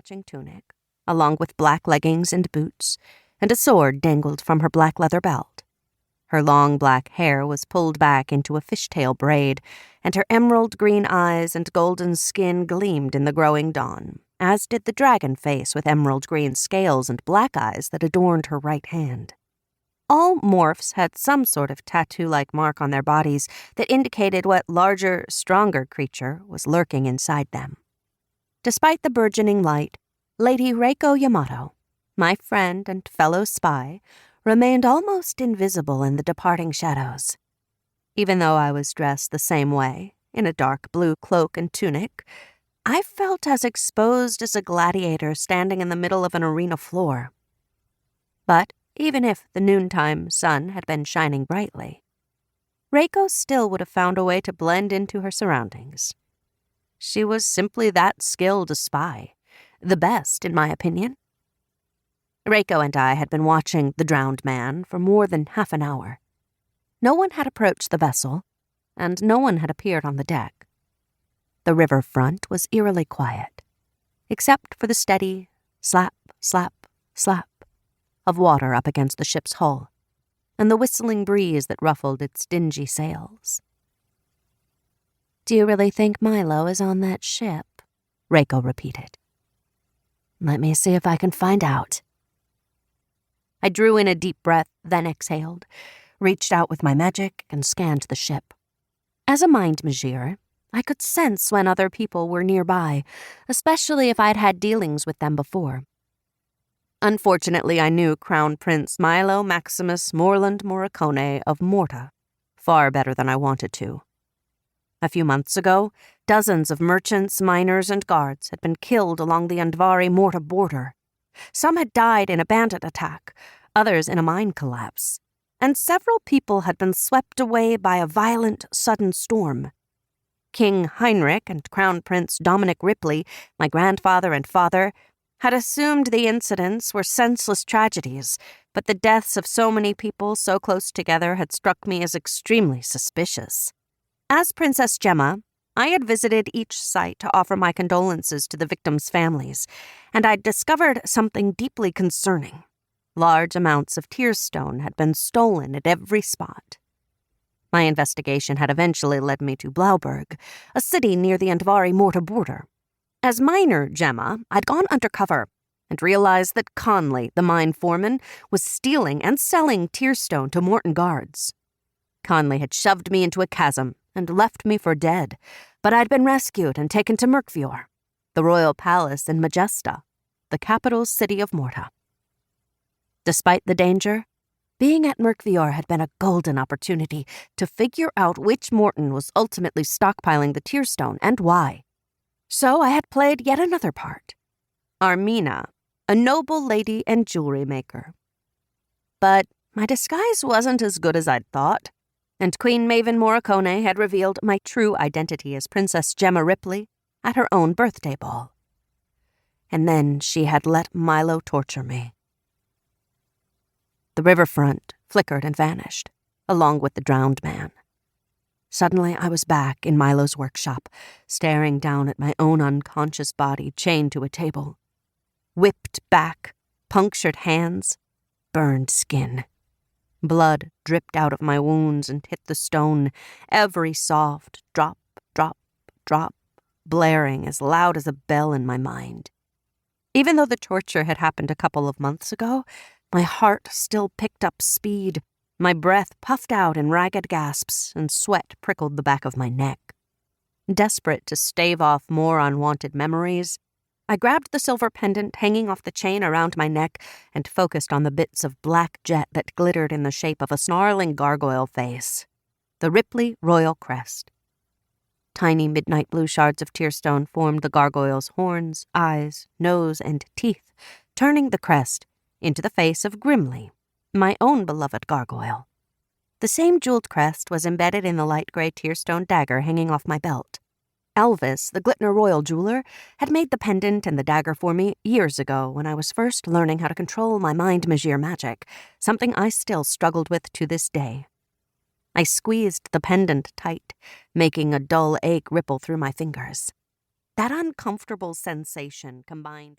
matching tunic, along with black leggings and boots, and a sword dangled from her black leather belt. Her long black hair was pulled back into a fishtail braid, and her emerald green eyes and golden skin gleamed in the growing dawn, as did the dragon face with emerald green scales and black eyes that adorned her right hand. All morphs had some sort of tattoo-like mark on their bodies that indicated what larger, stronger creature was lurking inside them. Despite the burgeoning light, Lady Reiko Yamato, my friend and fellow spy, remained almost invisible in the departing shadows. Even though I was dressed the same way, in a dark blue cloak and tunic, I felt as exposed as a gladiator standing in the middle of an arena floor. But even if the noontime sun had been shining brightly, Reiko still would have found a way to blend into her surroundings. She was simply that skilled a spy, the best, in my opinion. Reiko and I had been watching the drowned man for more than half an hour. No one had approached the vessel, and no one had appeared on the deck. The river front was eerily quiet, except for the steady slap, slap, slap of water up against the ship's hull, and the whistling breeze that ruffled its dingy sails. "Do you really think Milo is on that ship?" Reiko repeated. "Let me see if I can find out." I drew in a deep breath, then exhaled, reached out with my magic, and scanned the ship. As a mind magier, I could sense when other people were nearby, especially if I'd had dealings with them before. Unfortunately, I knew Crown Prince Milo Maximus Morland Morricone of Morta far better than I wanted to. A few months ago, dozens of merchants, miners, and guards had been killed along the Andvari-Morta border. Some had died in a bandit attack, others in a mine collapse, and several people had been swept away by a violent, sudden storm. King Heinrich and Crown Prince Dominic Ripley, my grandfather and father, had assumed the incidents were senseless tragedies, but the deaths of so many people so close together had struck me as extremely suspicious. As Princess Gemma, I had visited each site to offer my condolences to the victims' families, and I'd discovered something deeply concerning. Large amounts of tearstone had been stolen at every spot. My investigation had eventually led me to Blauberg, a city near the Andvari-Morta border. As miner Gemma, I'd gone undercover and realized that Conley, the mine foreman, was stealing and selling tearstone to Morton guards. Conley had shoved me into a chasm and left me for dead, but I'd been rescued and taken to Merkvior, the royal palace in Majesta, the capital city of Morta. Despite the danger, being at Merkvior had been a golden opportunity to figure out which Morton was ultimately stockpiling the tearstone and why. So I had played yet another part, Armina, a noble lady and jewelry maker. But my disguise wasn't as good as I'd thought, and Queen Maven Morricone had revealed my true identity as Princess Gemma Ripley at her own birthday ball. And then she had let Milo torture me. The riverfront flickered and vanished, along with the drowned man. Suddenly I was back in Milo's workshop, staring down at my own unconscious body chained to a table. Whipped back, punctured hands, burned skin. Blood dripped out of my wounds and hit the stone, every soft drop, drop, drop, blaring as loud as a bell in my mind. Even though the torture had happened a couple of months ago, my heart still picked up speed. My breath puffed out in ragged gasps, and sweat prickled the back of my neck. Desperate to stave off more unwanted memories, I grabbed the silver pendant hanging off the chain around my neck and focused on the bits of black jet that glittered in the shape of a snarling gargoyle face. The Ripley Royal Crest. Tiny midnight blue shards of tearstone formed the gargoyle's horns, eyes, nose, and teeth, turning the crest into the face of Grimly, my own beloved gargoyle. The same jeweled crest was embedded in the light gray tearstone dagger hanging off my belt. Elvis, the Glittner Royal jeweler, had made the pendant and the dagger for me years ago when I was first learning how to control my mind magier magic, something I still struggled with to this day. I squeezed the pendant tight, making a dull ache ripple through my fingers. That uncomfortable sensation combined with